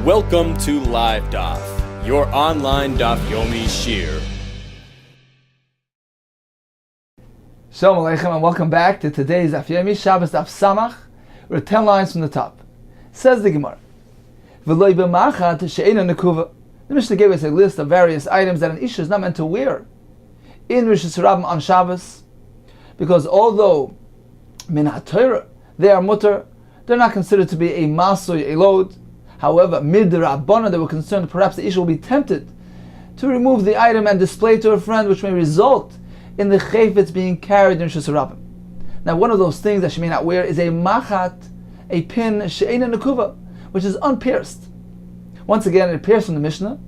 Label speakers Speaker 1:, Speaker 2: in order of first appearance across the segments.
Speaker 1: Welcome to Live Daf, your online Daf Yomi Shiur.
Speaker 2: Shalom Aleichem and welcome back to today's Daf Yomi Shabbos Daf Samach. We're 10 lines from the top. Says the Gemara, V'loi b'machat she'eina nekuva. The Mishnah gave us a list of various items that an Isha is not meant to wear in Rosh Hashanah on Shabbos, because although min ha-Torah they are mutter, they're not considered to be a masui, a load. However, mid Rabbanan, they were concerned perhaps the Isha will be tempted to remove the item and display it to a friend, which may result in the chayfetz being carried in Rosh Hashanah. Now, one of those things that she may not wear is a machat, a pin, she'eina nekuva, which is unpierced. Once again, it appears from the Mishnah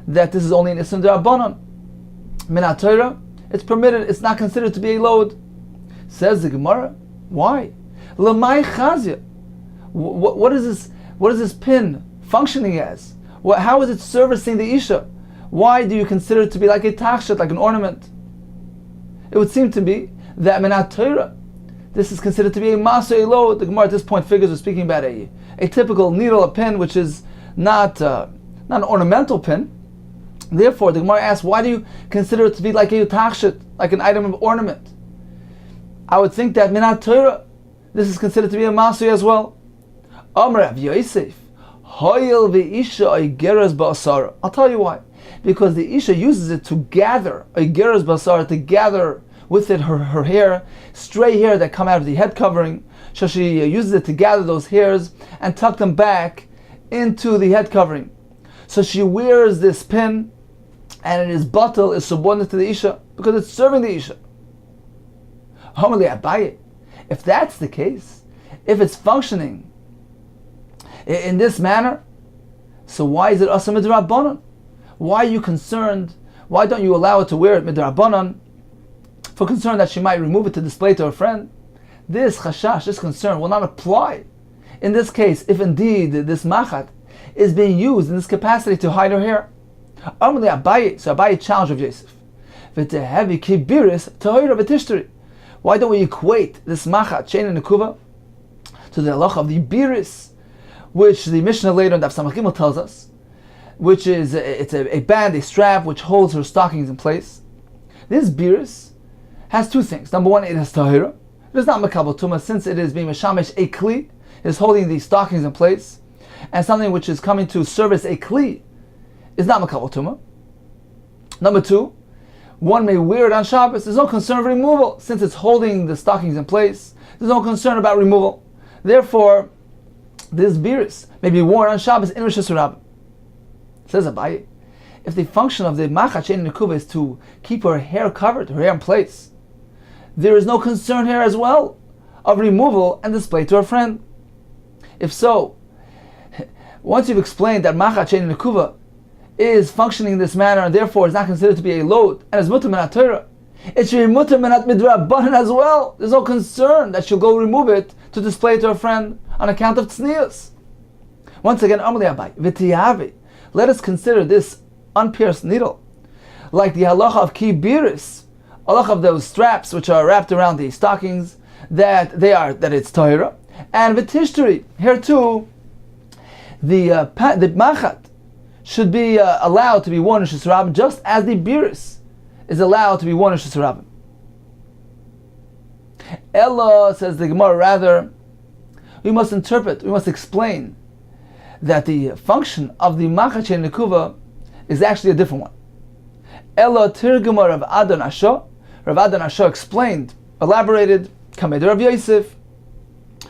Speaker 2: that this is only an Isra D'Rabbanan. Min ha-Torah, it's permitted, it's not considered to be a load. Says the Gemara, why? L'may chazya. What is this pin functioning as? How is it servicing the Isha? Why do you consider it to be like a tachshet, like an ornament? It would seem to be that min ha-Torah, this is considered to be a maso, a load. The Gemara at this point figures we're speaking about a typical needle, a pin, which is not an ornamental pin. Therefore, the Gemara asks, why do you consider it to be like a tachshet, like an item of ornament? I would think that min ha-Torah, this is considered to be a maso as well. Amar Rav Yosef, Hoyel v'isha oigeres ba'asara. I'll tell you why. Because the Isha uses it to gather, oigeres ba'asara, to gather with it her hair, stray hair that come out of the head covering. So she uses it to gather those hairs and tuck them back into the head covering. So she wears this pin, and it is batal, is subordinate to the Isha, because it's serving the Isha. Homily Abaye, if that's the case, if it's functioning in this manner, so why is it asa midrabanan? Why are you concerned? Why don't you allow it to wear it midrabanan? For concern that she might remove it to display to her friend. This chashash, this concern will not apply in this case if indeed this machat is being used in this capacity to hide her hair. Amrli Abaye, so Abaye challenged Rav Yosef, v'tehevi kibiris tahira v'tishteri. Why don't we equate this machat she'eina nekuva to the halacha of the biris, which the Mishnah later in Daf Samach Gimel tells us, which is it's a band, a strap which holds her stockings in place. This biris has two things. Number one, it has tahira. It is not makabel tuma, since it is being meshamish a kli, it is holding the stockings in place, and something which is coming to service a kli is not makabel tuma. Number two, one may wear it on Shabbos. There's no concern of removal, since it's holding the stockings in place. There's no concern about removal. Therefore, this biris may be worn on Shabbos in Rosh Hashanah. Says Abaye, if the function of the machat she'eina nekuva is to keep her hair covered, her hair in place, there is no concern here as well of removal and display to her friend. If so, once you've explained that machat she'eina nekuva is functioning in this manner and therefore is not considered to be a load and is mutter min ha-Torah, it should be mutter min midrabanan as well. There's no concern that she'll go remove it to display it to her friend on account of tznius. Once again, Amrli Abaye, v'tiyavi, let us consider this unpierced needle like the halacha of kibiris, halacha of those straps which are wrapped around the stockings, that it's tahira, and v'tishteri, here too, the machat should be allowed to be worn in Rosh Hashanah, just as the biris is allowed to be worn in Rosh Hashanah. Ella, says the Gemara, rather, we must interpret, we must explain that the function of the machat she'eina nekuva is actually a different one. Ella tirguma Rav Adan Asha. Rav Adan Asha explained, elaborated, Kamed Rav Yosef.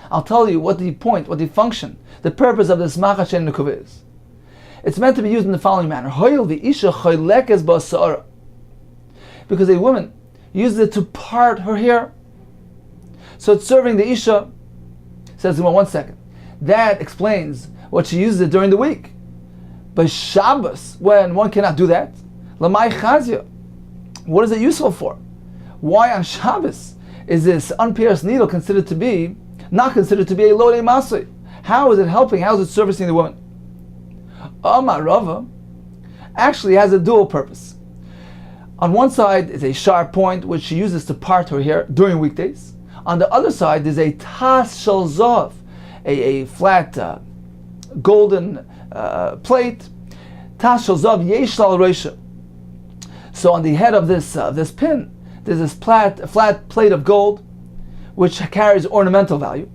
Speaker 2: I'll tell you what the point, what the function, the purpose of this machat she'eina nekuva is. It's meant to be used in the following manner. Hoyel v'isha choylekes ba'asara. Because a woman uses it to part her hair. So it's serving the Isha. Says, well, 1 second. That explains what she uses it during the week. But Shabbos, when one cannot do that, L'may chazya, what is it useful for? Why on Shabbos is this unpierced needle not considered to be a lodei masui? How is it helping? How is it servicing the woman? Amar Rava actually has a dual purpose. On one side is a sharp point which she uses to part her hair during weekdays. On the other side is a tas shel zav, a flat golden plate. Tashel Zav Yeshlal Reisha. So on the head of this pin, there's this flat plate of gold, which carries ornamental value,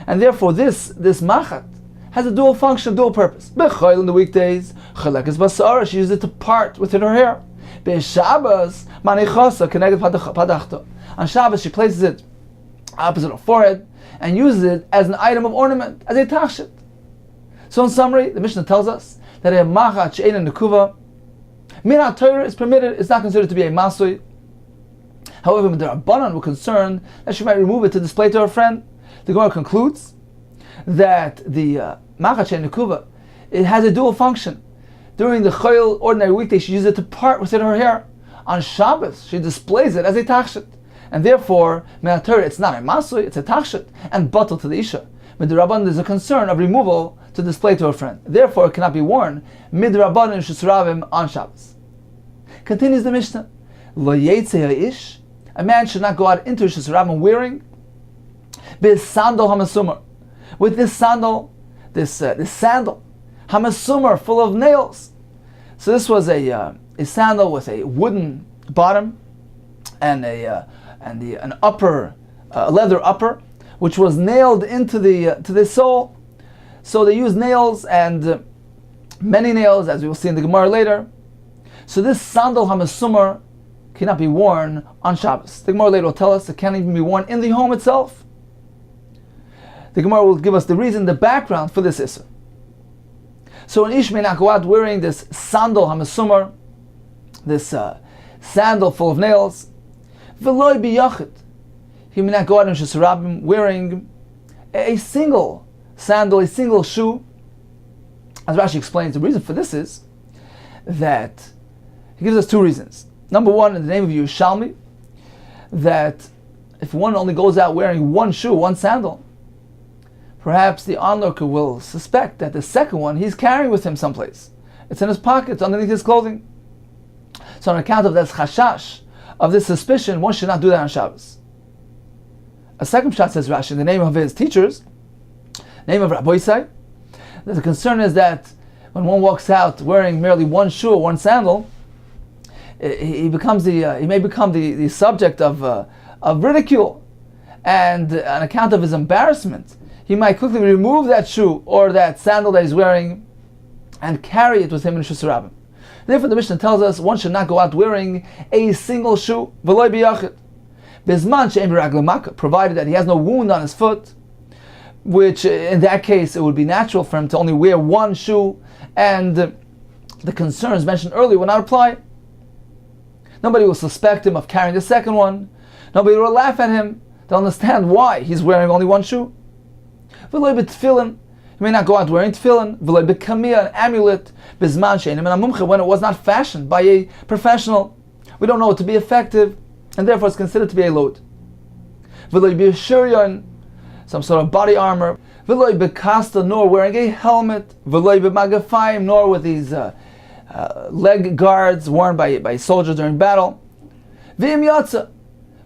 Speaker 2: and therefore this machat has a dual function, dual purpose. B'chayil in the weekdays, chalekes basara, she used it to part within her hair. B'Shabbos, manichasa keneged padachta. On Shabbos, she places it opposite her forehead and uses it as an item of ornament, as a tachshit. So in summary, the Mishnah tells us that a machat she'eina nekuva, min ha-Torah is permitted, it's not considered to be a masui. However, the Rabbanan were concerned that she might remove it to display to her friend. The Gemara concludes that the machat she'eina nekuva, it has a dual function. During the chayil, ordinary weekday, she uses it to part within her hair. On Shabbos, she displays it as a tachshit. And therefore, min ha-Torah, it's not a masui, it's a tachshit, and batal to the isha. Midrabanan, there's a concern of removal to display to her friend. Therefore, it cannot be worn midrabanan shesravim on Shabbos. Continues the Mishnah. Lo yetze ha'ish, a man should not go out into shesravim wearing bis sandal hamasumar, with this sandal, this sandal hamasumar, full of nails. So this was a sandal with a wooden bottom and an upper, leather upper, which was nailed into the sole. So they used nails, and many nails, as we will see in the Gemara later. So this sandal hamasumar cannot be worn on Shabbos. The Gemara later will tell us it can't even be worn in the home itself. The Gemara will give us the reason, the background for this issur. So an ish may not go out wearing this sandal hamasumar, this sandal full of nails. V'loi biyachid, he may not go out in shesarabim wearing a single sandal, a single shoe. As Rashi explains, the reason for this is that he gives us two reasons. Number one, in the name of Yerushalmi, that if one only goes out wearing one shoe, one sandal, perhaps the onlooker will suspect that the second one he's carrying with him someplace. It's in his pockets, underneath his clothing. So on account of this chashash, of this suspicion, one should not do that on Shabbos. A second shot, says Rashi, in the name of his teachers, name of Rabbi Isai, that the concern is that when one walks out wearing merely one shoe or one sandal, he may become the subject of ridicule, and on account of his embarrassment, he might quickly remove that shoe or that sandal that he's wearing and carry it with him in Shusarabim. Therefore, the Mishnah tells us one should not go out wearing a single shoe, v'loi biyachid, bizman she'en b'raglo makah, provided that he has no wound on his foot, which in that case it would be natural for him to only wear one shoe, and the concerns mentioned earlier will not apply. Nobody will suspect him of carrying the second one. Nobody will laugh at him. They'll understand why he's wearing only one shoe. V'loi b'tefillin, he may not go out wearing tefillin. V'loi b'kamiyah, an amulet, bizman she'ein min hamumcha, when it was not fashioned by a professional. We don't know it to be effective, and therefore it's considered to be a load. V'loi b'shiryon, some sort of body armor. V'loi b'kasta, nor wearing a helmet. V'loi b'magafayim, nor with these leg guards worn by soldiers during battle. V'im yatsa,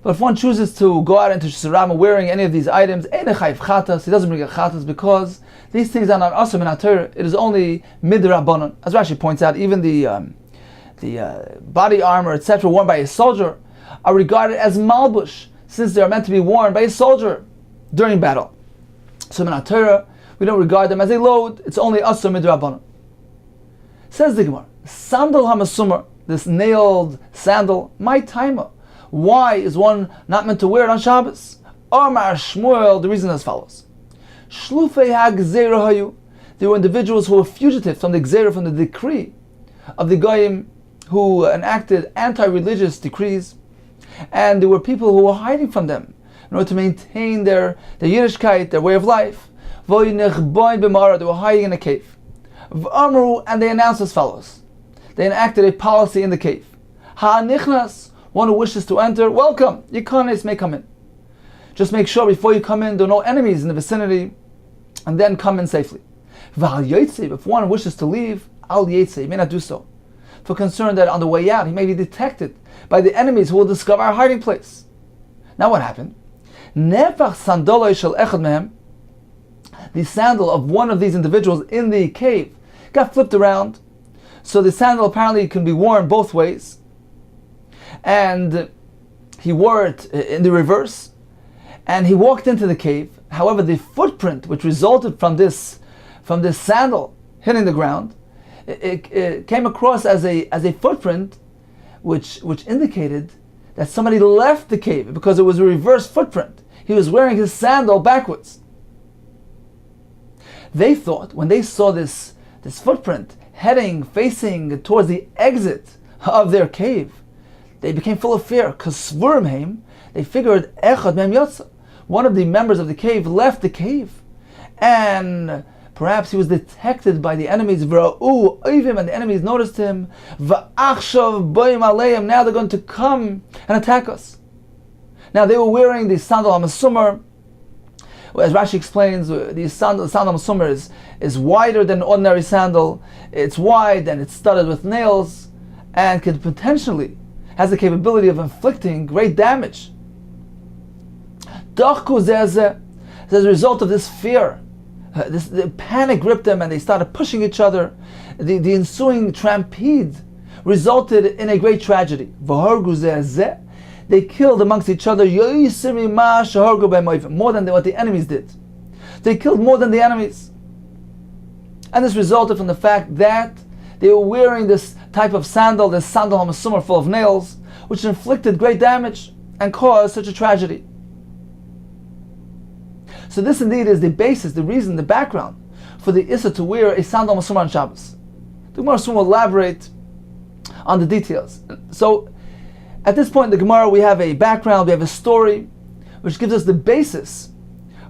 Speaker 2: but if one chooses to go out into Shusarabim wearing any of these items, ein chayv chatas, he doesn't bring a chatas, because these things are not asur min ha-Torah. It is only midrabanan. As Rashi points out, even the body armor, etc., worn by a soldier are regarded as malbush, since they are meant to be worn by a soldier during battle. So min ha-Torah, we don't regard them as a load. It's only asur midrabanan. Says the Gemara, sandal hamasumar, this nailed sandal, my taima. Why is one not meant to wear it on Shabbos? Amar Shmuel, the reason is as follows. Shlufei ha-gzeira hayu, there were individuals who were fugitives from the gzeira, from the decree of the goyim, who enacted anti-religious decrees, and there were people who were hiding from them in order to maintain their Yiddishkeit, their way of life. They were hiding in a cave. And they announced as follows. They enacted a policy in the cave. Ha-nichnas, one who wishes to enter, welcome. Yikanes may come in. Just make sure before you come in there are no enemies in the vicinity, and then come in safely. If one wishes to leave, al yetze, he may not do so, for concern that on the way out he may be detected by the enemies who will discover our hiding place. Now what happened? Nefach sandaloi shel echad mehem, the sandal of one of these individuals in the cave, got flipped around. So the sandal apparently can be worn both ways. And he wore it in the reverse. And he walked into the cave. However, the footprint which resulted from this sandal hitting the ground, it came across as a footprint which indicated that somebody left the cave, because it was a reverse footprint. He was wearing his sandal backwards. They thought, when they saw this footprint facing towards the exit of their cave, they became full of fear. Because they figured one of the members of the cave left the cave, and perhaps he was detected by the enemies, and the enemies noticed him. Now they're going to come and attack us. Now they were wearing the sandal HaMasumar. As Rashi explains, the sandal HaMasumar is wider than an ordinary sandal. It's wide and it's studded with nails, and can potentially has the capability of inflicting great damage. As a result of this fear, the panic gripped them, and they started pushing each other. The ensuing trampede resulted in a great tragedy. They killed amongst each other more than what the enemies did. They killed more than the enemies. And this resulted from the fact that they were wearing this type of sandal, this sandal HaMasumar full of nails, which inflicted great damage and caused such a tragedy. So this indeed is the basis, the reason, the background for the Issa to wear a sandal HaMasumar on Shabbos. The Gemara soon will elaborate on the details. So at this point in the Gemara we have a background, we have a story, which gives us the basis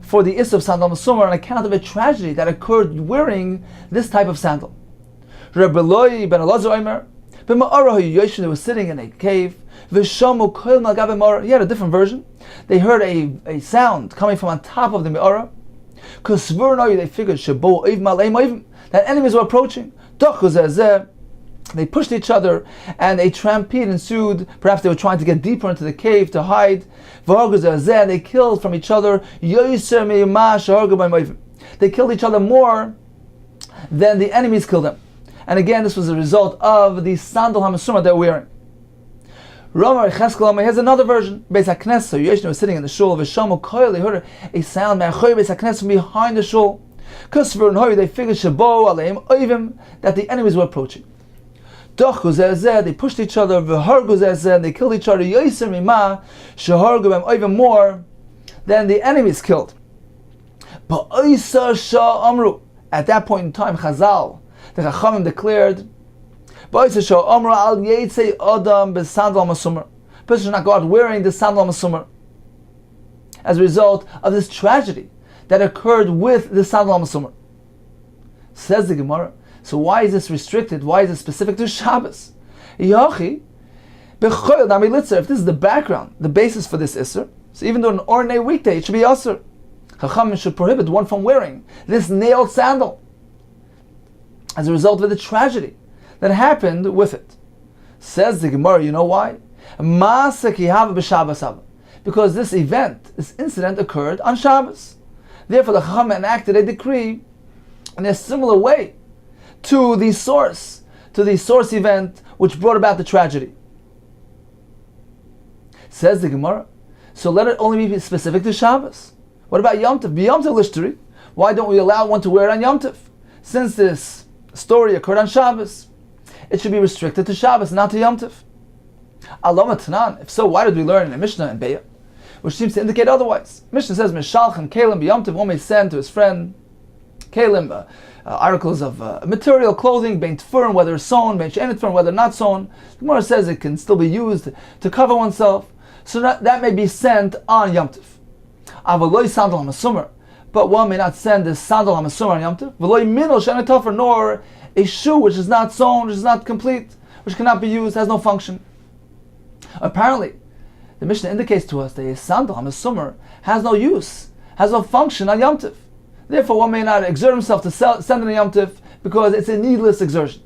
Speaker 2: for the Issa of sandal HaMasumar on account of a tragedy that occurred wearing this type of sandal. Rabbi Eloi ben Elazar Omer, they were sitting in a cave. He had a different version. They heard a sound coming from on top of the me'ara. They figured that enemies were approaching. They pushed each other, and a trampede ensued. Perhaps they were trying to get deeper into the cave to hide. They killed from each other. They killed each other more than the enemies killed them. And again, this was a result of the sandal HaMasumar they're wearing. Rama Cheskel has another version. Beis HaKnesset, Yeshua was sitting in the shul. V'shamu koil, they heard a sound Beis HaKnesset from behind the shul. They figured that the enemies were approaching. They pushed each other. They killed each other. Even more than the enemies killed. At that point in time, Chazal, the Chachamim declared, person should not go out wearing the sandal HaMasumar, as a result of this tragedy that occurred with the sandal HaMasumar. Says the Gemara, so why is this restricted? Why is it specific to Shabbos? If this is the background, the basis for this Isser, so even though an ordinary weekday, it should be Isser. Chachamim should prohibit one from wearing this nailed sandal, as a result of the tragedy that happened with it. Says the Gemara, you know why? Because this incident occurred on Shabbos. Therefore the Chacham enacted a decree in a similar way to the source event which brought about the tragedy. Says the Gemara, so let it only be specific to Shabbos. What about Yom Tov? Yom Tov Lishteri, why don't we allow one to wear it on Yom Tov? Since this story occurred on Shabbos, it should be restricted to Shabbos, not to Yom Tov. Alama Tanan, if so, why did we learn in the Mishnah and Be'ah, which seems to indicate otherwise? Mishnah says, Mishalchem Kalim b'Yom Tov, one may send to his friend Kalim, articles of material, clothing, bein tfurim, whether sewn, bein she'en tfurim, whether not sewn. The Gemara says it can still be used to cover oneself, so that may be sent on Yom Tov. Avaloi sandal HaMasumar, but one may not send this sandal HaMasumar on Yom Tov. V'loi minol she'en tofer, nor a shoe which is not sewn, which is not complete, which cannot be used, has no function. Apparently, the Mishnah indicates to us that a sandal HaMasumar has no use, has no function on Yom Tov. Therefore, one may not exert himself to send it on Yom Tov, because it's a needless exertion.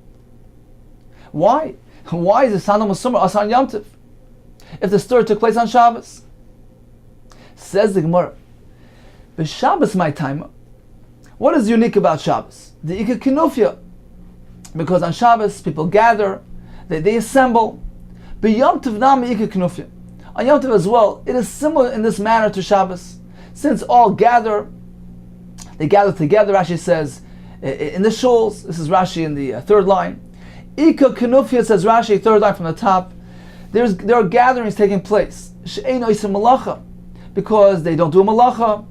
Speaker 2: Why? Why is the sandal HaMasumar us on Yom Tov, if the story took place on Shabbos? Says the Gemara, Shabbos my time. What is unique about Shabbos? The Ika Kinufya. because on Shabbos people gather, they assemble. B'Yom Tov Nami Ika Knufya. On Yom Tov as well, it is similar in this manner to Shabbos. Since all gather, they gather together, Rashi says, in the shuls. This is Rashi in the third line. Ika Knufya, says Rashi, third line from the top. There are gatherings taking place. She'ein oisem malacha, because they don't do a malacha.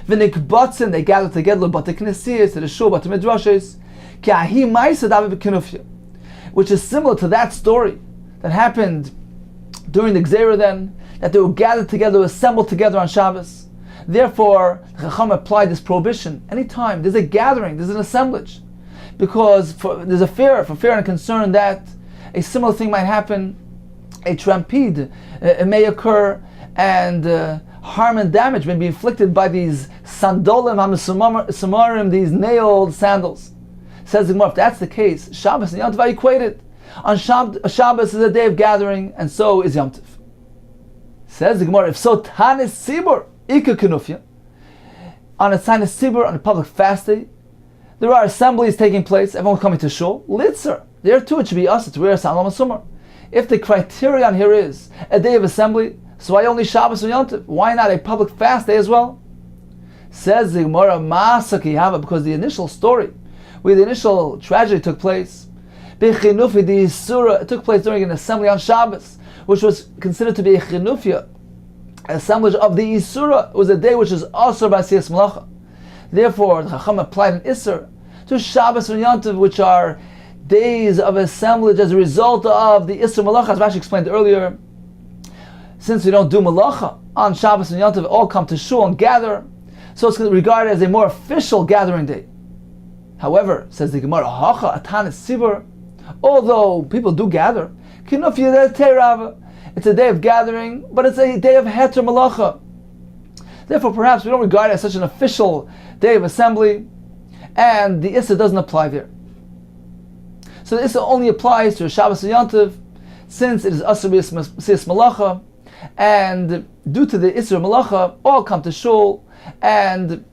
Speaker 2: V'nikbatzin, they gather together, but the knesiyas, to the shul, but the midrashes. K'ahi ma'isa david b'knufya, which is similar to that story that happened during the Gzeira then, that they were gathered together, assembled together on Shabbos. Therefore, Chacham applied this prohibition. Anytime there's a gathering, there's an assemblage, because there's a fear and concern that a similar thing might happen, a trampede may occur, and harm and damage may be inflicted by these sandolim hamesamarim, these nailed sandals. Says the Gemara, if that's the case, Shabbos and Yom Tov are equated. On Shabbos is a day of gathering, and so is Yom Tov. Says the Gemara, if so, Tanis Sibur, Ika Kenufya. On a Tanis Sibur, on a public fast day, there are assemblies taking place, everyone coming to shul. Litzer, there too it should be us to wear a sandal masumar. If the criterion here is a day of assembly, so why only Shabbos and Yom Tov? Why not a public fast day as well? Says the Gemara, Masaki Hava, because the initial story, where the initial tragedy took place, Bechinufi, the Isura, it took place during an assembly on Shabbos, which was considered to be a Chinufia, assemblage of the Isura. It was a day which is Asur by Siyas Malacha. Therefore, the Chacham applied an Isur to Shabbos and Yom Tov, which are days of assemblage as a result of the Isur Malacha, as Rashi explained earlier. Since we don't do Malacha on Shabbos and Yom Tov, all come to shul and gather, so it's regarded as a more official gathering day. However, says the Gemara, Hacha Atanis Sibur, although people do gather, it's a day of gathering, but it's a day of Heter Malacha. Therefore, perhaps we don't regard it as such an official day of assembly, and the Issa doesn't apply there. So the Issa only applies to Shabbos and Yom Tov, since it is Asur B'Siyas Malacha, and due to the Issa Malacha, all come to shul, and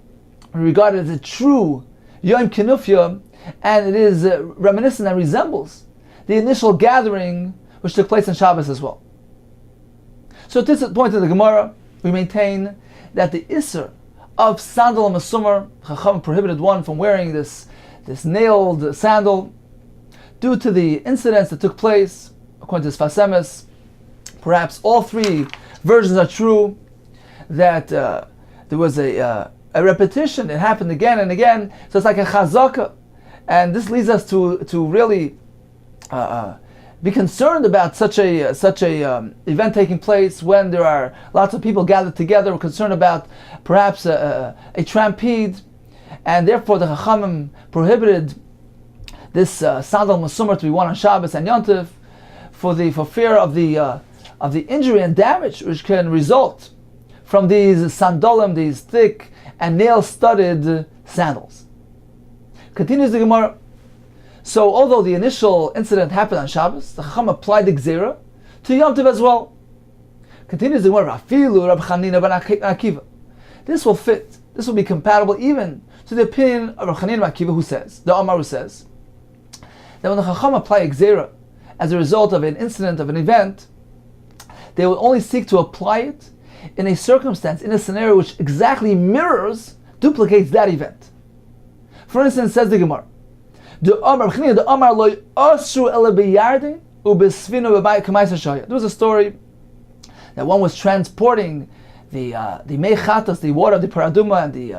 Speaker 2: regarded as a true Yom Kinufya, and it is reminiscent and resembles the initial gathering which took place on Shabbos as well. So at this point in the Gemara, we maintain that the Isser of sandal and masumar, Chacham prohibited one from wearing this nailed sandal due to the incidents that took place. According to Sfas Emes, perhaps all three versions are true, that there was a repetition, it happened again and again, so it's like a chazaka, and this leads us to really be concerned about such a event taking place when there are lots of people gathered together. We're concerned about perhaps a trampede, and therefore the Chachamim prohibited this sandal masumar to be worn on Shabbos and Yom Tov for fear of the injury and damage which can result from these sandolim, these thick and nail-studded sandals. Continues the Gemara. So, although the initial incident happened on Shabbos, the Chacham applied the Gzeira to Yom Tov as well. Continues the Gemara. Afilu Rab Chanina ben Akiva. This will fit. This will be compatible even to the opinion of Rab Chanina ben Akiva, who says, the Amar who says, that when the Chacham apply a Gzeira as a result of an incident, of an event, they will only seek to apply it in a circumstance, in a scenario which exactly duplicates that event. For instance, says the Gemara, there was a story that one was transporting the mechatas, the water of the paraduma, and the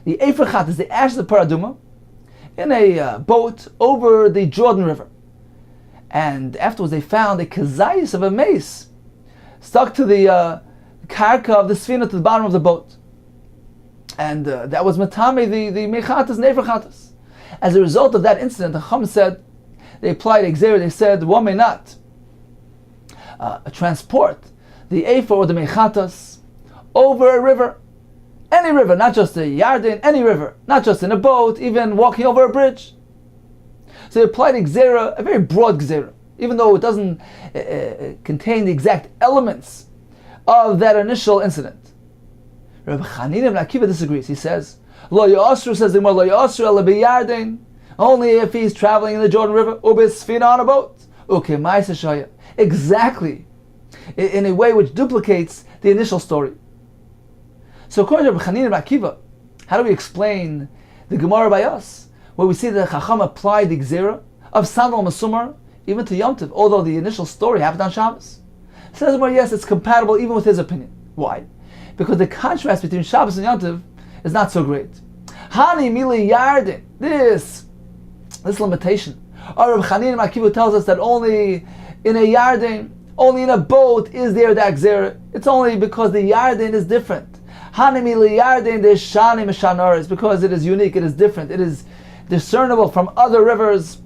Speaker 2: efrachatas, the ash of the paraduma, in a boat over the Jordan River. And afterwards they found a kazayis of a mace stuck to the karka of the sfina, to the bottom of the boat. And that was matame, the mechatas and efrachatas. As a result of that incident, the Chacham said, they applied Gzeira, they said, one may not transport the Ephah or the Mechatas over a river. Any river, not just a Yarden, any river, not just in a boat, even walking over a bridge. So they applied Gzeira, a very broad Gzeira, even though it doesn't contain the exact elements of that initial incident. Rabbi Chanina ben Akiva disagrees. He says, Lo Yasru, says the Gemara, Lo Yasru ala biyarden. only if he's traveling in the Jordan River, ubisfina on a boat. Okay, ma'aseh shaya. Exactly, in a way which duplicates the initial story. So according to Rabbi Chanina and Rabbi Akiva, how do we explain the Gemara by us, where we see that Chacham applied the Gzera of Sandal Masumar even to Yom Tov, although the initial story happened on Shabbos? Says Gemara, yes, it's compatible even with his opinion. Why? Because the contrast between Shabbos and Yom Tov is not so great. Hani mili yardin, this limitation. Or Rabbi Chanina and Akiva tells us that only in a yardin, only in a boat is there that Gzera. It's only because the yardin is different. Hani mili yardin, the shani mishanaris, because it is unique, it is different, it is discernible from other rivers.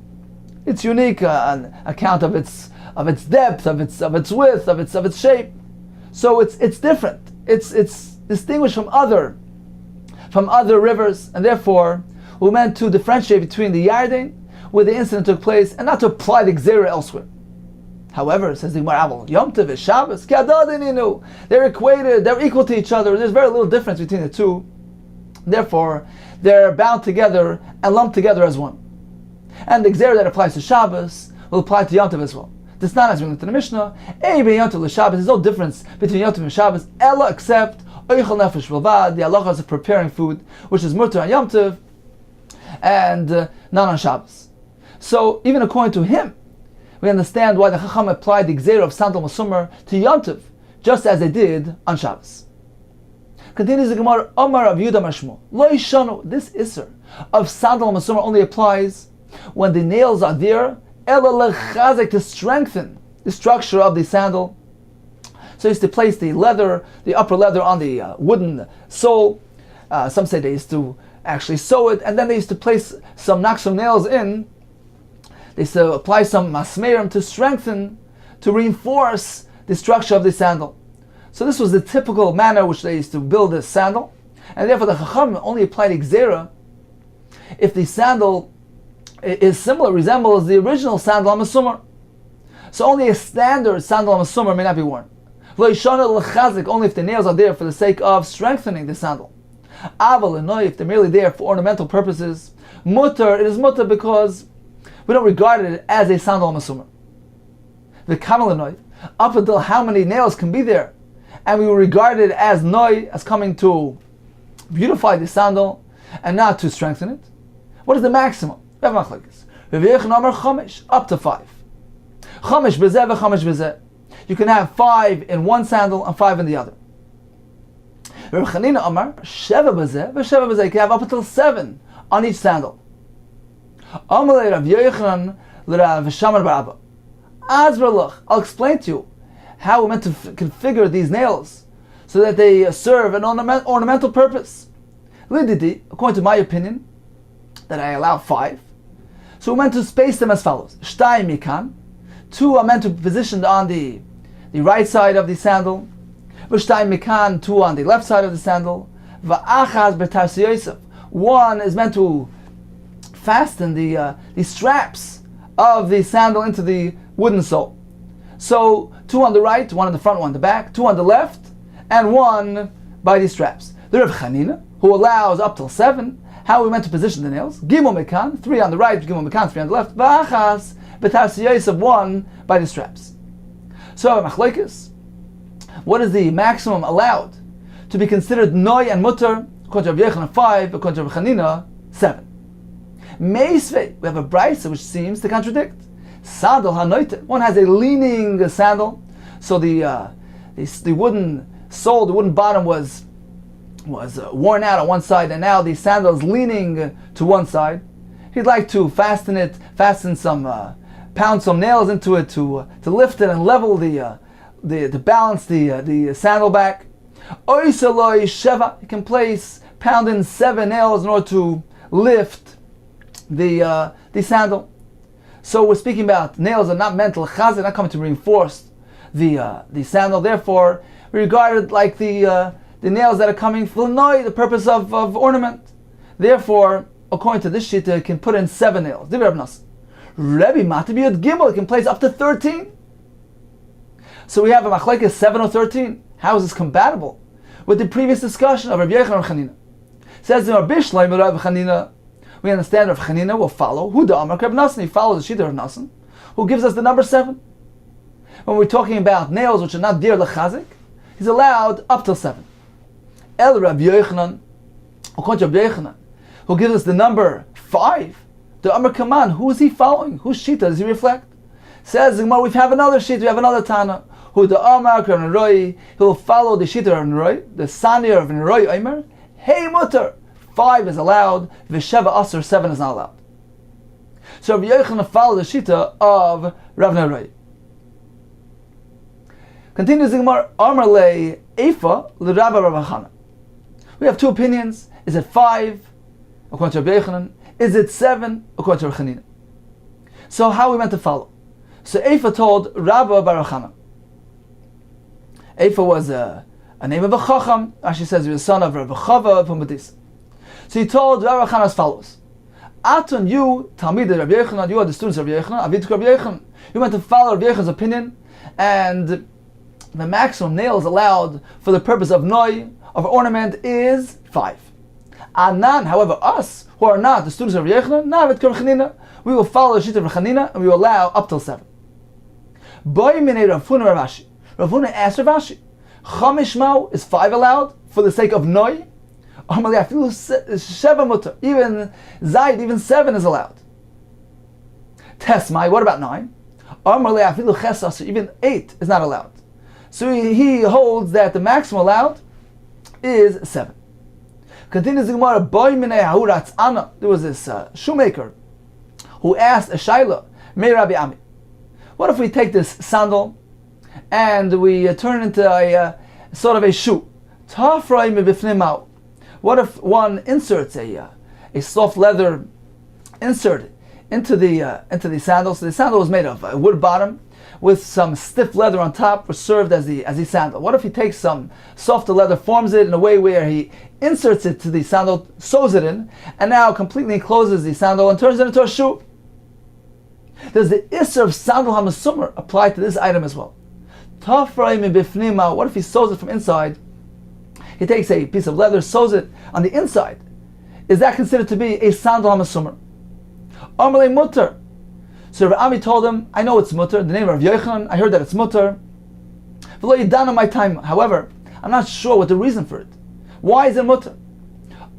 Speaker 2: It's unique on account of its depth, of its width, of its shape. So it's different. It's distinguished from other rivers, and therefore we're meant to differentiate between the Yarden, where the incident took place, and not to apply the Gzera elsewhere. However, says the Gemara, Yom Tov is Shabbos, they're equated, they're equal to each other. There's very little difference between the two. Therefore, they're bound together and lumped together as one. And the Gzera that applies to Shabbos will apply to Yom Tov as well. This not as we looked in the Mishnah. Yom Tov Shabbos. There's no difference between Yom Tov and Shabbos, Ella except Oichel Nefesh Bilvad, the halachas of preparing food, which is mutter on Yom Tov and not on Shabbos. So even according to him, we understand why the Chacham applied the Gzera of Sandal Masumar to Yom Tov, just as they did on Shabbos. Continues the Gemara, Omar of Yudah Mashmo. Lo Yishanu, this Isser of Sandal Masumar only applies when the nails are there, Ela lechazek, to strengthen the structure of the sandal. So he used to place the upper leather on the wooden sole. Some say they used to actually sew it, and then they used to knock some nails in. They used to apply some masmerim to strengthen, to reinforce the structure of the sandal. So this was the typical manner which they used to build this sandal, and therefore the Chacham only applied Gzera if the sandal resembles the original sandal on Masumar. So only a standard sandal on Masumar may not be worn. Lo yishana lechazik, only if the nails are there for the sake of strengthening the sandal. Aval enoy, if they're merely there for ornamental purposes. Mutter, it is mutter because we don't regard it as a sandal on Masumar. The kamal enoy, up until how many nails can be there, and we will regard it as noy, as coming to beautify the sandal and not to strengthen it. What is the maximum? Up to 5. You can have 5 in one sandal and 5 in the other. You can have up until 7 on each sandal. I'll explain to you how we're meant to configure these nails so that they serve an ornamental purpose. According to my opinion, that I allow 5. So we're meant to space them as follows. 2 are meant to be positioned on the right side of the sandal. 2 on the left side of the sandal. 1 is meant to fasten the straps of the sandal into the wooden sole. So 2 on the right, 1 on the front, 1 on the back, 2 on the left, and 1 by the straps. The Rav Chanina, who allows up till 7, how are we meant to position the nails? Gimel mekan, 3 on the right, Gimel mekan, 3 on the left, v'achas b'tarsiyos of 1 by the straps. So machlokes, what is the maximum allowed to be considered noy and mutter? According to Rav Yochanan 5, according to Rav Chanina 7. Meisvei, we have a brisa which seems to contradict. Sandal hanoite, one has a leaning sandal, so the wooden sole, the wooden bottom was worn out on one side, and now the sandal is leaning to one side. He'd like to pound some nails into it to lift it and level to balance the sandal back. Oisaloi sheva, he can pound in 7 nails in order to lift the sandal. So we're speaking about nails are not meant to l'chazek, not coming to reinforce the sandal. Therefore, we regard it like the nails that are coming for the purpose of ornament. Therefore, according to this shita, it can put in 7 nails. Rebbe Matabiyot Gimel can place up to 13. So we have a machlekes 7 or 13. How is this compatible with the previous discussion of Rav Yochanan and Rav Chanina? It says in our Bishleim Rav Chanina, We understand Rav Chanina will follow. Who the Amar Reb Nasan? He follows the Shita of Nasan, who gives us the number 7. When we're talking about nails which are not dear lechazik, he's allowed up till 7. El Rabbi Yochanan, according to Rabbi Yochanan, who gives us the number 5. The Amar Kaman, who is he following? Whose Shita does he reflect? Says the Gemara, we have another Shita, we have another Tana, who the Amar Reb Neroi, he will follow the Shita of Neroi, the Sanir of Neroi Omer. Hey mutter, 5 is allowed, V'sheva Asr, 7 is not allowed. So Rabbi Yochanan follows the Shita of Rav Neroi. Continues the Gemara, Amar le Eifa l'Rabba Rav Chana. We have 2 opinions. Is it 5, according to Rabbi Yochanan? Is it 7, according to Rav Chanina? So how are we meant to follow? So Eifa told Rabba Bar Chana. Eifa was a name of a Chacham. Rashi says he was the son of Rav Chava from Badis. So he told Rabbi Chana as follows. Aton, you, Talmid Rabbi Yochanan, you are the students of Rabbi Yochanan, Avituk Rabbi Yochanan. You want to follow Rabbi Yochanan's opinion, and the maximum nails allowed for the purpose of noi, of ornament, is 5. Anan, however, us, who are not the students of Rabbi Yochanan, Navet Rav Chanina, we will follow the Shita of Rav Chanina, and we will allow up till 7. Boy minei Rav Huna Rav Ashi. Rav Huna asked Rav Ashi, Chamish Mao, is 5 allowed for the sake of noi? Even Zayd, even 7 is allowed. Tesmai, what about 9? Even 8 is not allowed. So he holds that the maximum allowed is 7. Continues the Gemara, there was this shoemaker who asked a Shaila, Mei Rabbi Ami, what if we take this sandal and we turn it into a sort of a shoe? What if one inserts a soft leather insert into the sandal? So the sandal was made of a wood bottom with some stiff leather on top, was served as the sandal. What if he takes some softer leather, forms it in a way where he inserts it to the sandal, sews it in, and now completely encloses the sandal and turns it into a shoe? Does the Isser of sandal hamasumar apply to this item as well? What if he sews it from inside? He takes a piece of leather, sews it on the inside. Is that considered to be a sandal hamasumar? Amalei mutter. So Rav Ami told him, I know it's mutter, the name of Rav Yochanan, I heard that it's mutter. My time. However, I'm not sure what the reason for it. Why is it mutter?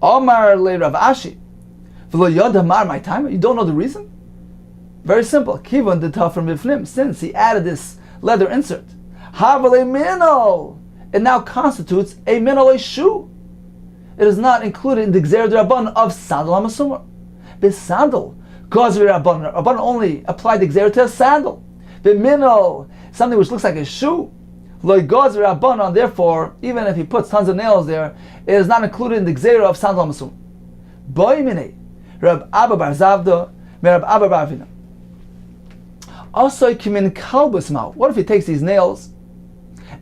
Speaker 2: Amar le Rav Ashi. My time. You don't know the reason? Very simple. Kivan the from Bifnim, since he added this leather insert. Havale minol. It now constitutes a minol, a shoe. It is not included in the Gzer Rabban of sandal hamasumar. This sandal, Rabban only applied the Gzer to a sandal. The minol, something which looks like a shoe. Lo Gaz Rabban, therefore, even if he puts tons of nails there, it is not included in the Gzer of sandal hamasumar. Boy mine, Rab Abba Bar Zavda, Rab Abba Bar Avina. Also, kimin kalbus mao. What if he takes these nails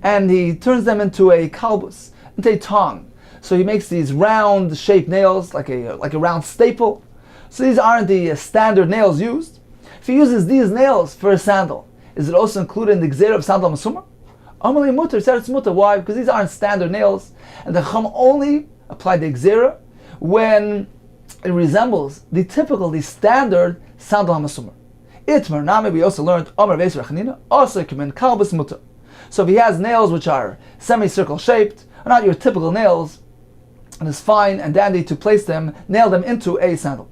Speaker 2: and he turns them into a kalbus, into a tongue? So he makes these round-shaped nails, like a round staple. So these aren't the standard nails used. If he uses these nails for a sandal, is it also included in the gzera of sandal masumah? Amalei mutter, said it's mutter. Why? Because these aren't standard nails, and the Chum only applied the gzera when it resembles the standard sandal masumah. Itmer nami, we also learned Amar Veis Rechanina, also kimin kalbus mutter. So if he has nails which are semicircle shaped, are not your typical nails, and it's fine and dandy to place them, nail them into a sandal.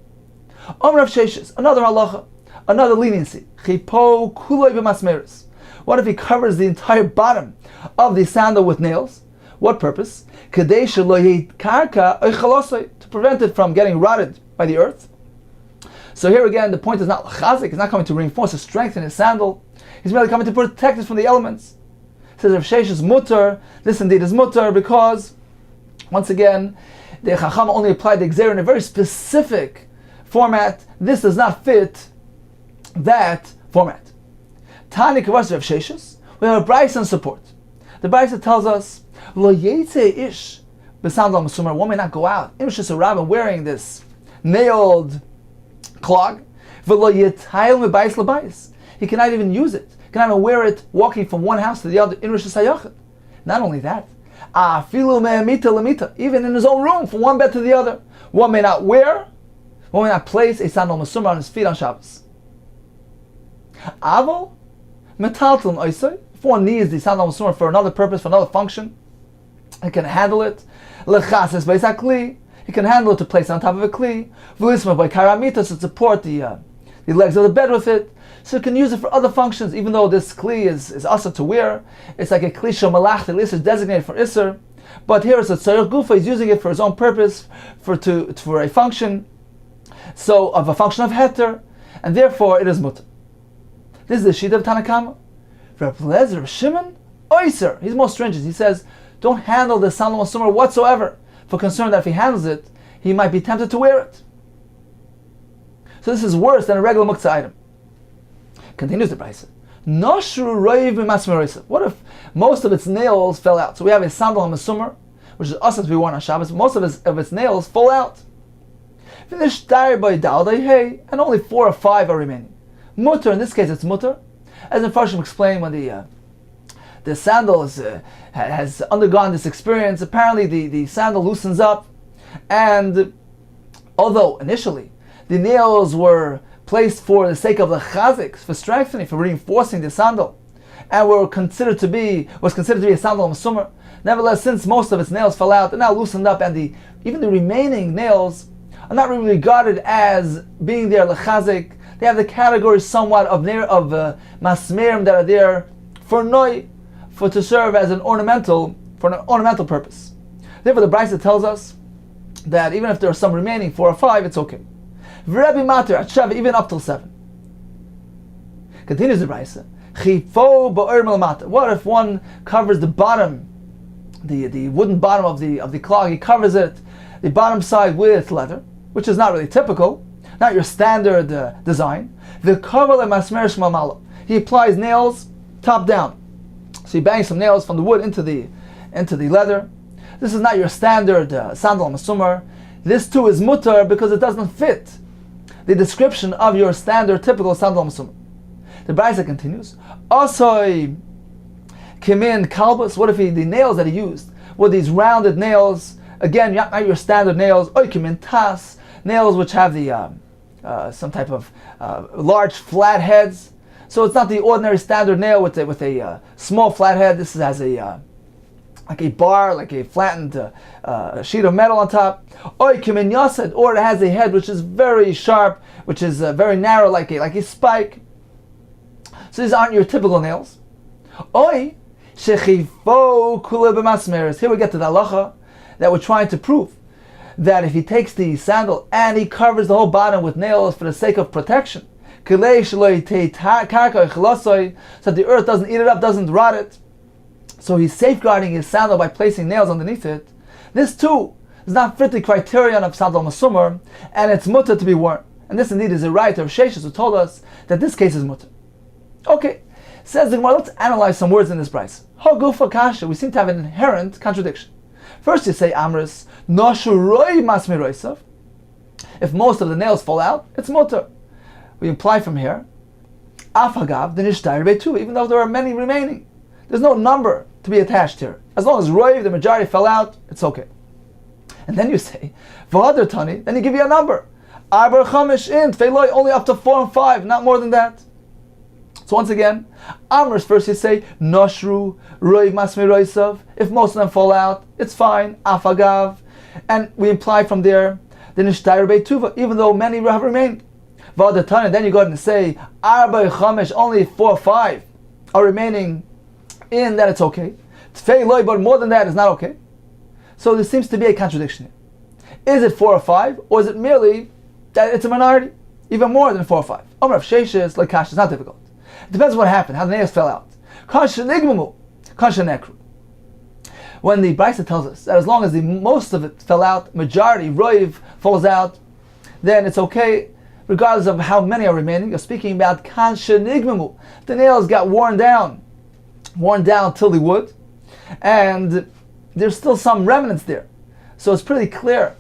Speaker 2: Amar Rav Sheshes, another halacha, another leniency. Chipo kuloi b'masmeres. What if he covers the entire bottom of the sandal with nails? What purpose? Kadei shelo karka oichalosoi, to prevent it from getting rotted by the earth. So here again, the point is not chazik, he's not coming to reinforce or strengthen his sandal. He's merely coming to protect it from the elements. It says Rav Sheshes mutter, this indeed is mutter, because once again, the Chacham only applied the Gzer in a very specific format. This does not fit that format. Tani Kavas Rav Sheshes, we have a Bryce and support. The Bryce tells us, Lo Yetze Ish B'Sandal Masumar, one may not go out, Im Shis Rabba wearing this nailed clog, V'Lo Yetayil Mebayis L'Bayis. He cannot even use it. He cannot even wear it walking from one house to the other in Rosh Hashanah. Not only that, even in his own room, from one bed to the other, one may not wear One may not place a sandal masumar on his feet on Shabbos. Aval metaltal oisai. If one needs the sandal masumar for another purpose, for another function, he can handle it. Lechases beis hakli. He can handle it to place on top of a kli. V'lisma by karamitas to support the legs of the bed with it. So he can use it for other functions, even though this kli is asa to wear. It's like a kli shel malach, the is designated for isser. But here it's a tzarech gufa, he's using it for his own purpose, for a function, so of a function of heter, and therefore it is mutter. This is the sheet of Tanakama. Reb Lezer Shimon, oiser, he's more stringent. He says, don't handle the sandal masumar whatsoever, for concern that if he handles it, he might be tempted to wear it. So this is worse than a regular muktzah item. Continues the Brisa. Noshru roiv mimasmeroisa. What if most of its nails fell out? So we have a sandal masumar, which is also to be worn on Shabbos. Most of its nails fall out. And only 4 or 5 are remaining. Mutter, in this case it's mutter. As in Farshim explained, when the sandal has undergone this experience, apparently the sandal loosens up, and although initially the nails were placed for the sake of the chazik, for strengthening, for reinforcing the sandal, and was considered to be a sandal masumar. Nevertheless, since most of its nails fell out, they're now loosened up, and even the remaining nails are not really regarded as being there lechazik. They have the category somewhat of masmerim that are there for noi, to serve as an ornamental purpose. Therefore, the Brisa tells us that even if there are some remaining 4 or 5, it's okay. V'Rebbe Mater at Sheva, even up till 7. Continues the Brisa. Chifo ba'or melmata. What if one covers the bottom, the wooden bottom of the clog? He covers it, the bottom side, with leather, which is not really typical, not your standard design. The cover masmer shmamalo. He applies nails top down. So he bangs some nails from the wood into the leather. This is not your standard sandal masumar. This too is mutter because it doesn't fit the description of your standard typical sandal masumar. The Brisa continues. Asoi kimin kalbus. What if the nails that he used were these rounded nails? Again, not your standard nails. Oy kimin tas, nails which have the some type of large flat heads. So it's not the ordinary standard nail with a small flat head. This has like a bar, like a flattened sheet of metal on top. Or it has a head which is very sharp, which is very narrow, like a spike. So these aren't your typical nails. Here we get to the halacha that we're trying to prove, that if he takes the sandal and he covers the whole bottom with nails for the sake of protection, so that the earth doesn't eat it up, doesn't rot it, so he's safeguarding his sandal by placing nails underneath it. This too does not fit the criterion of sandal masumar, and it's mutter to be worn. And this indeed is a right of Sheshes, who told us that this case is mutter. Okay, says the Gemara, let's analyze some words in this Brisa. Hagufa kasha, we seem to have an inherent contradiction. First you say amris noshu roi masmiroisav. If most of the nails fall out, it's mutter. We imply from here, afagav the nishtayr betu, even though there are many remaining. There's no number to be attached here. As long as roi, the majority, fell out, it's okay. And then you say, v'adar tani, then you give you a number. Arba chamish in, tfeiloi, only up to 4 and 5, not more than that. So once again, amris, first you say, noshru, roi masmiroisav. If most of them fall out, it's fine, afagav. And we imply from there, the nishtayr betuva, even though many have remained. Then you go ahead and say Arba Chamesh, only 4 or 5 are remaining in, that it's okay. Tfei loy, but more than that is not okay. So there seems to be a contradiction here. Is it 4 or 5, or is it merely that it's a minority? Even more than 4 or 5. Omer of Sheshes, like Kash, it's not difficult. It depends on what happened, how the nails fell out. Kasha nigmamu, kasha nekru. When the Brisa tells us that as long as most of it fell out, majority, roiv, falls out, then it's okay, regardless of how many are remaining. You're speaking about kansha nigmamu. The nails got worn down till the wood, and there's still some remnants there. So it's pretty clear.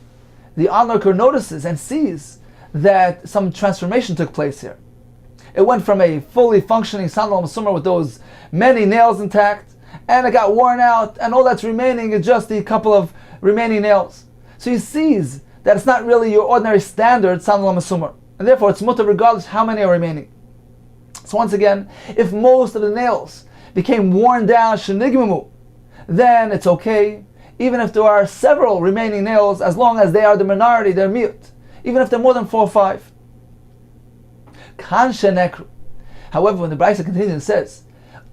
Speaker 2: The onlooker notices and sees that some transformation took place here. It went from a fully functioning sandal masumar with those many nails intact, and it got worn out, and all that's remaining is just the couple of remaining nails. So he sees that it's not really your ordinary standard sandal masumar, and therefore it's mutter regardless how many are remaining. So once again, if most of the nails became worn down shenigmamu, then it's okay, even if there are several remaining nails, as long as they are the minority, they're mute, even if they're more than 4 or 5. Kan shenekru. However, when the Brisa continues and says,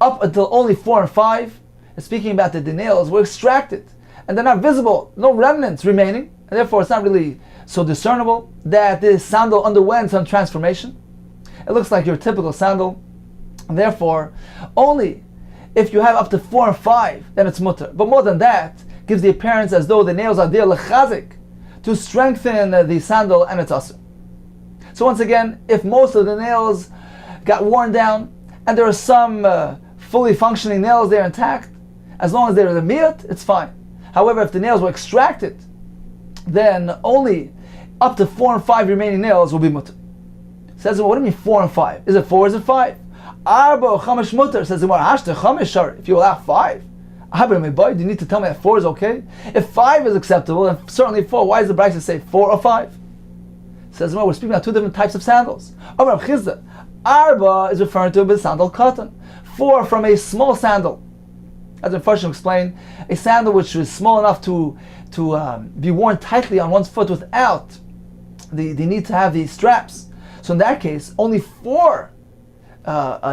Speaker 2: up until only 4 and 5, it's speaking about that the nails were extracted, and they're not visible, no remnants remaining, and therefore it's not really so discernible that this sandal underwent some transformation. It looks like your typical sandal, and therefore only if you have up to 4 and 5, then it's mutter. But more than that, gives the appearance as though the nails are there lechazik, to strengthen the sandal, and it's asur. So once again, if most of the nails got worn down, and there are some fully functioning nails there intact, as long as they're the miyat, it's fine. However, if the nails were extracted, then only up to 4 and 5 remaining nails will be mutter. Says, well, what do you mean 4 and 5? Is it 4 or is it 5? Arba or chamish mutter. Says, if you allow 5, do you need to tell me that 4 is okay? If 5 is acceptable, then certainly 4. Why does the Brisa say 4 or 5? Says, well, we're speaking about 2 different types of sandals. Arba is referring to a sandal cotton. 4 from a small sandal. As the Farshim explained, a sandal which is small enough to be worn tightly on one's foot without the need to have these straps. So in that case, only 4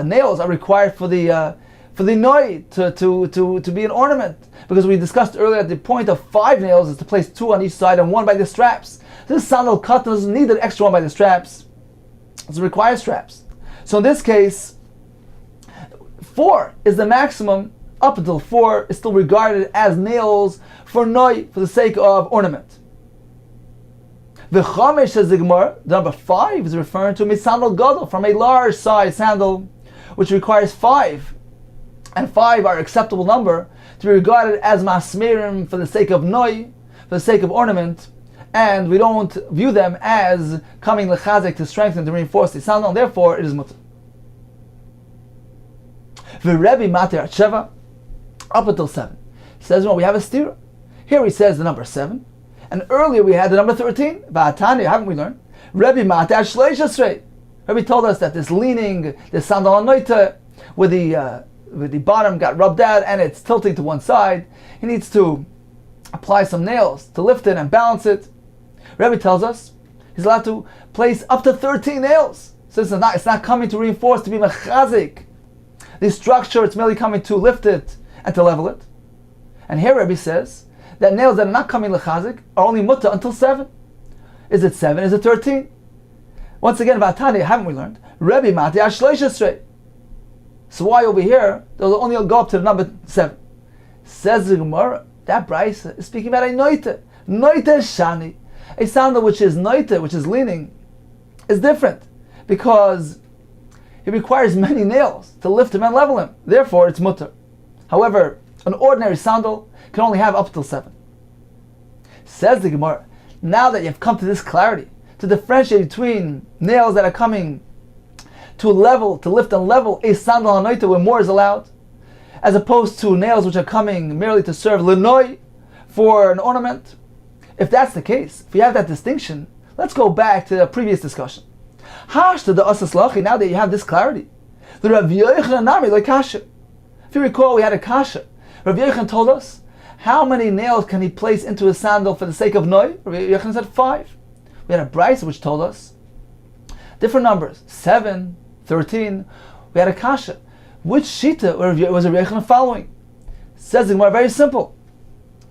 Speaker 2: nails are required for the noi to be an ornament, because we discussed earlier that the point of 5 nails is to place 2 on each side and 1 by the straps. This sandal cotton doesn't need an extra 1 by the straps; it requires straps. So in this case, 4 is the maximum. Up until 4 is still regarded as nails for noi, for the sake of ornament. The chamesh, says the Gemara, the number 5 is referring to a sandal gadol, from a large size sandal, which requires 5, and 5 are acceptable number to be regarded as masmerim for the sake of noi, for the sake of ornament, and we don't view them as coming lechazik to strengthen, to reinforce the sandal, and therefore it is mutter. The Rebbe Mater at Sheva, up until 7. Says, well, we have a stira. Here he says the number 7, and earlier we had the number 13. Va'atani, haven't we learned? Rebbe Mater Shleish Esrei. Rebbe told us that this leaning, this sandal anoita, where the bottom got rubbed out and it's tilting to one side, he needs to apply some nails to lift it and balance it. Rebbe tells us he's allowed to place up to 13 nails. So it's not coming to reinforce, to be mechazik the structure, it's merely coming to lift it and to level it. And here Rebbe says that nails that are not coming lechazik are only mutter until 7. Is it 7? Is it 13? Once again, Vatani, haven't we learned? Rebbe Mati Ashleish Esrei. So why over here they'll only go up to the number 7? Says the Gemara, that Brisa is speaking about a noite. Noite shani. A sandal which is noite, which is leaning, is different, because it requires many nails to lift him and level him. Therefore, it's mutter. However, an ordinary sandal can only have up till 7. Says the Gemara, now that you've come to this clarity, to differentiate between nails that are coming to level, to lift and level a sandal anoita where more is allowed, as opposed to nails which are coming merely to serve lenoi, for an ornament. If that's the case, if you have that distinction, let's go back to the previous discussion. Now that you have this clarity, the Rav Yochanan Nami like kasha. If you recall, we had a kasha. Rav Yochanan told us how many nails can he place into a sandal for the sake of noi. Rav Yochanan said 5. We had a Brisa which told us different numbers, 7, 13. We had a kasha. Which shita was Rav Yochanan following? Says the Gemara, very simple.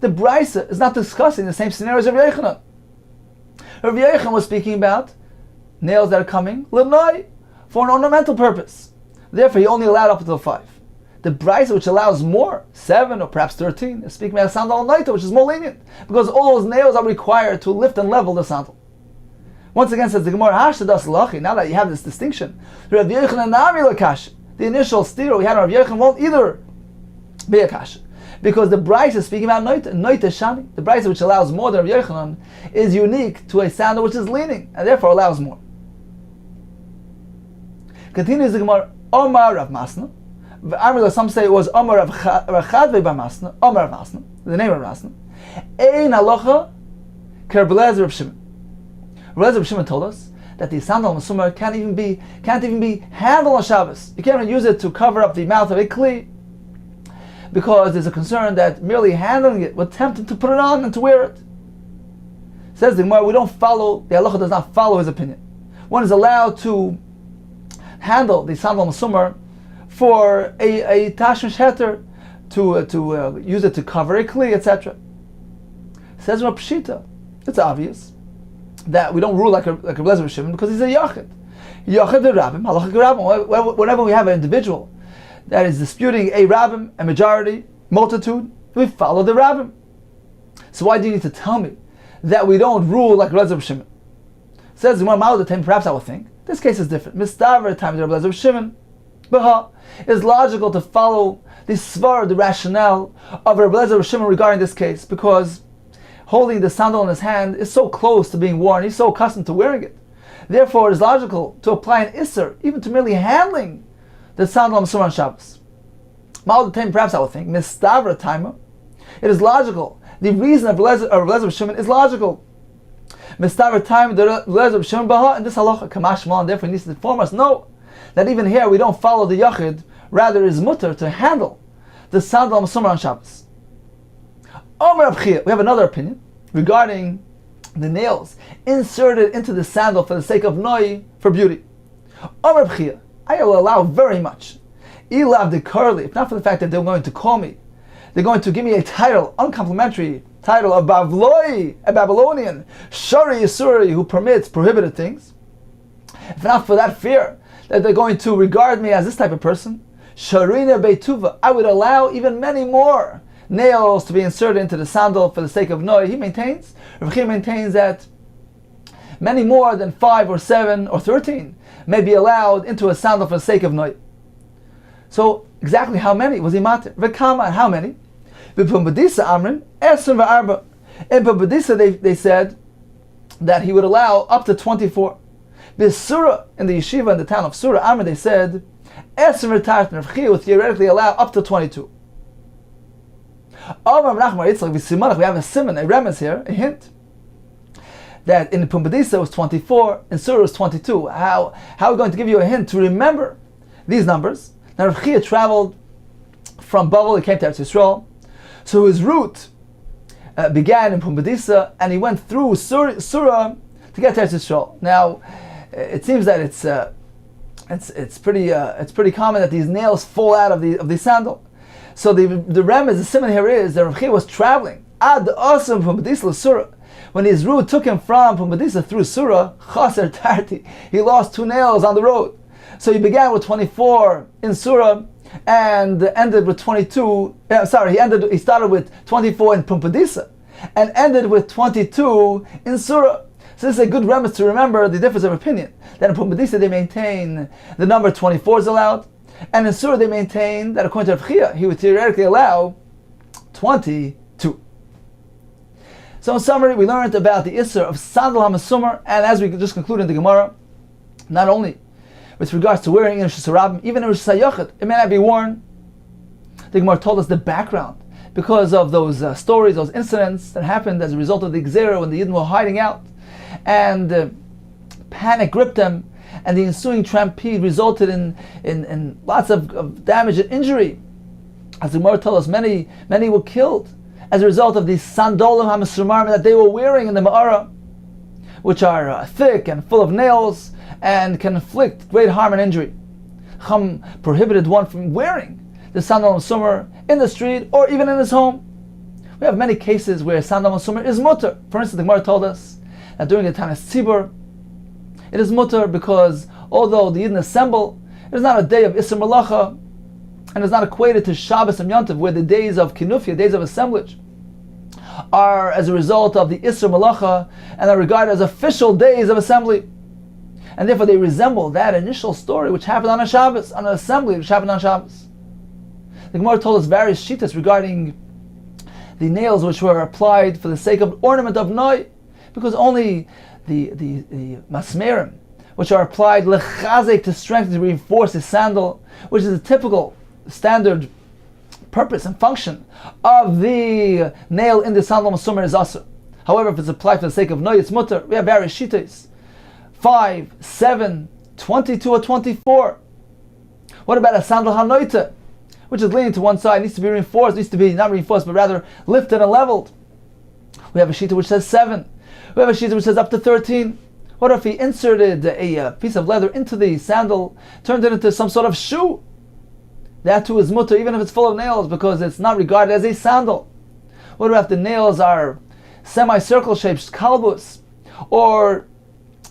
Speaker 2: The Brisa is not discussing the same scenario as Rav Yochanan. Rav Yochanan was speaking about nails that are coming l'noi, for an ornamental purpose. Therefore, he only allowed up until 5. The Brisa, which allows more, 7 or perhaps 13, is speaking about a sandal noita, which is more lenient, because all those nails are required to lift and level the sandal. Once again, says the Gemara, now that you have this distinction, Rav Yochanan Nami l'kash, the initial stira we had on Rav Yochanan won't either be a kasha, because the Brisa is speaking about noita shani. The Brisa, which allows more than Rav Yochanan, is unique to a sandal which is leaning, and therefore allows more. Continues the Gemara, Omar Rav Masna. Some say it was Omar Rav Chadvei Bar Masna, Omar Rav Masna, the name of Rav Masna. Ein halacha Ker Belezer Reb Shimon. Reb Shimon told us that the sandal masumar can't even be handled on Shabbos. You can't even use it to cover up the mouth of a kli, because there's a concern that merely handling it would tempt him to put it on and to wear it. Says the Gemara, the halacha does not follow his opinion. One is allowed to handle the sandal masumar for a tashmish heter, to use it to cover a kli, etc. Says Rav Pshita, it's obvious that we don't rule like a Belezer Shimon because he's a yachid. Yachid the rabbim, halachic rabbim. Whenever we have an individual that is disputing a rabbim, a majority, multitude, we follow the rabbim. So why do you need to tell me that we don't rule like Belezer Shimon? Says the Gemara, perhaps I will think this case is different. Mistaver time the Belezer Shimon. It's logical to follow the svar, the rationale of Rabbi Belezer Shimon regarding this case, because holding the sandal in his hand is so close to being worn. He's so accustomed to wearing it. Therefore, it is logical to apply an isser, even to merely handling the sandal on Suman Shabbos. Perhaps I would think, mistavra timer. It is logical. The reason of Belezer Shimon is logical. Mistavra time the Belezer Shimon baha, and this halacha kamash mal, and therefore he needs to inform us. No, that even here we don't follow the yachid. Rather, it is mutter to handle the sandal on Suman Shabbos. We have another opinion regarding the nails inserted into the sandal for the sake of noi, for beauty. I will allow very much. Ilav de Curly, if not for the fact that they're going to call me, they're going to give me a title, uncomplimentary title of Bavloi, a Babylonian, Shari Yisuri, who permits prohibited things. If not for that fear that they're going to regard me as this type of person, Sharina Beituva, I would allow even many more nails to be inserted into the sandal for the sake of noi. He maintains, Rav Chia maintains that many more than 5 or 7 or 13 may be allowed into a sandal for the sake of noi. So exactly how many was he matir? V'kama, how many? V'pumbedisa amrin, esun v'arba. In Pumbedisa they said that he would allow up to 24. B'sura, in the yeshiva in the town of Surah Amrin, they said esun v'tartan. Rav Chia would theoretically allow up to 22. We have a simon, a remez here, a hint, that in Pumbedisa it was 24, in Surah it was 22. How are we going to give you a hint to remember these numbers? Now Rav Chia traveled from Babel, he came to Eretz Yisrael, so his route began in Pumbedisa, and he went through Surah to get to Eretz Yisrael. Now, it seems that it's pretty common that these nails fall out of the sandal. So the remez, the simon here is that Rav Chia was traveling ad awesome Pumbedisa Surah. When his route took him from Pumbedisa through Surah, chaser tarti, he lost 2 nails on the road. So he began with 24 in Surah and ended with 22. He started with 24 in Pumbedisa and ended with 22 in Surah. So this is a good remez to remember the difference of opinion. That in Pumbedisa they maintain the number 24 is allowed. And in Surah they maintain that according to Rav Chia, he would theoretically allow 22. So in summary, we learned about the Isser of Sandal HaMasumar, and as we just concluded in the Gemara, not only with regards to wearing in Rosh Hashanah, even in Rosh Hashanah, it may not be worn. The Gemara told us the background, because of those stories, those incidents that happened as a result of the Gzera when the Yidden were hiding out, and panic gripped them, and the ensuing trampede resulted in lots of damage and injury. As the Gemara told us, many were killed as a result of these sandolim hamasumar that they were wearing in the Ma'ara, which are thick and full of nails and can inflict great harm and injury. Chum prohibited one from wearing the sandal hamasumar in the street or even in his home. We have many cases where sandal hamasumar is mutter. For instance, the Gemara told us that during the time of Tzibur, it is mutter because although the Yidden assemble, it is not a day of Isser Malacha, and is not equated to Shabbos and Yom Tov, where the days of Kinufia, days of assemblage, are as a result of the Isser Malacha and are regarded as official days of assembly. And therefore they resemble that initial story which happened on a Shabbos, on an assembly which happened on Shabbos. The Gemara told us various shittas regarding the nails which were applied for the sake of ornament of Noi, because only the masmerim, which are applied lechazek, to strengthen, to reinforce the sandal, which is a typical standard purpose and function of the nail in the sandal masumar, is asur. However, if it's applied for the sake of noy, it's mutter. We have various shittas. 5, 7, 22, or 24. What about a sandal hanoita, which is leaning to one side, needs to be reinforced, needs to be not reinforced, but rather lifted and leveled? We have a shita which says 7. We have a shita which says up to 13. What if he inserted a piece of leather into the sandal, turned it into some sort of shoe? That too is mutter, even if it's full of nails, because it's not regarded as a sandal. What if the nails are semicircle shaped, kalbus, or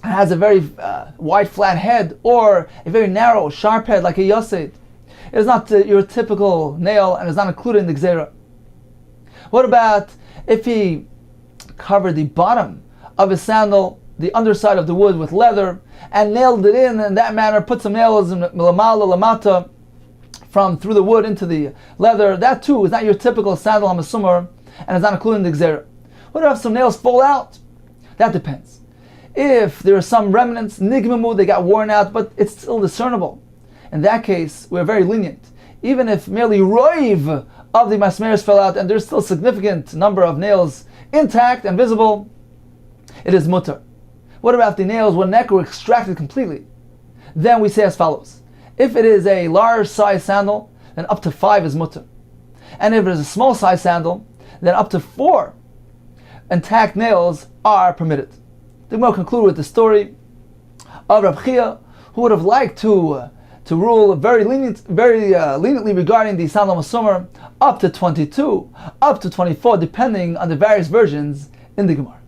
Speaker 2: has a very wide flat head, or a very narrow sharp head like a yosid? It is not your typical nail and is not included in the gzera. What about if he covered the bottom of his sandal, the underside of the wood, with leather, and nailed it in that manner, put some nails in lamala lamata from through the wood into the leather? That too is not your typical sandal hamasumar and is not included in the gzera. What if some nails fall out? That depends. If there are some remnants, nigmamu, they got worn out, but it's still discernible, in that case, we're very lenient. Even if merely roiv of the masmeres fell out and there's still a significant number of nails intact and visible, it is mutter. What about the nails when neck were extracted completely? Then we say as follows. If it is a large size sandal, then up to 5 is mutter. And if it is a small size sandal, then up to 4 intact nails are permitted. Then we'll conclude with the story of Reb Chia, who would have liked to rule very leniently regarding the sandal masumar, up to 22, up to 24, depending on the various versions in the Gemara.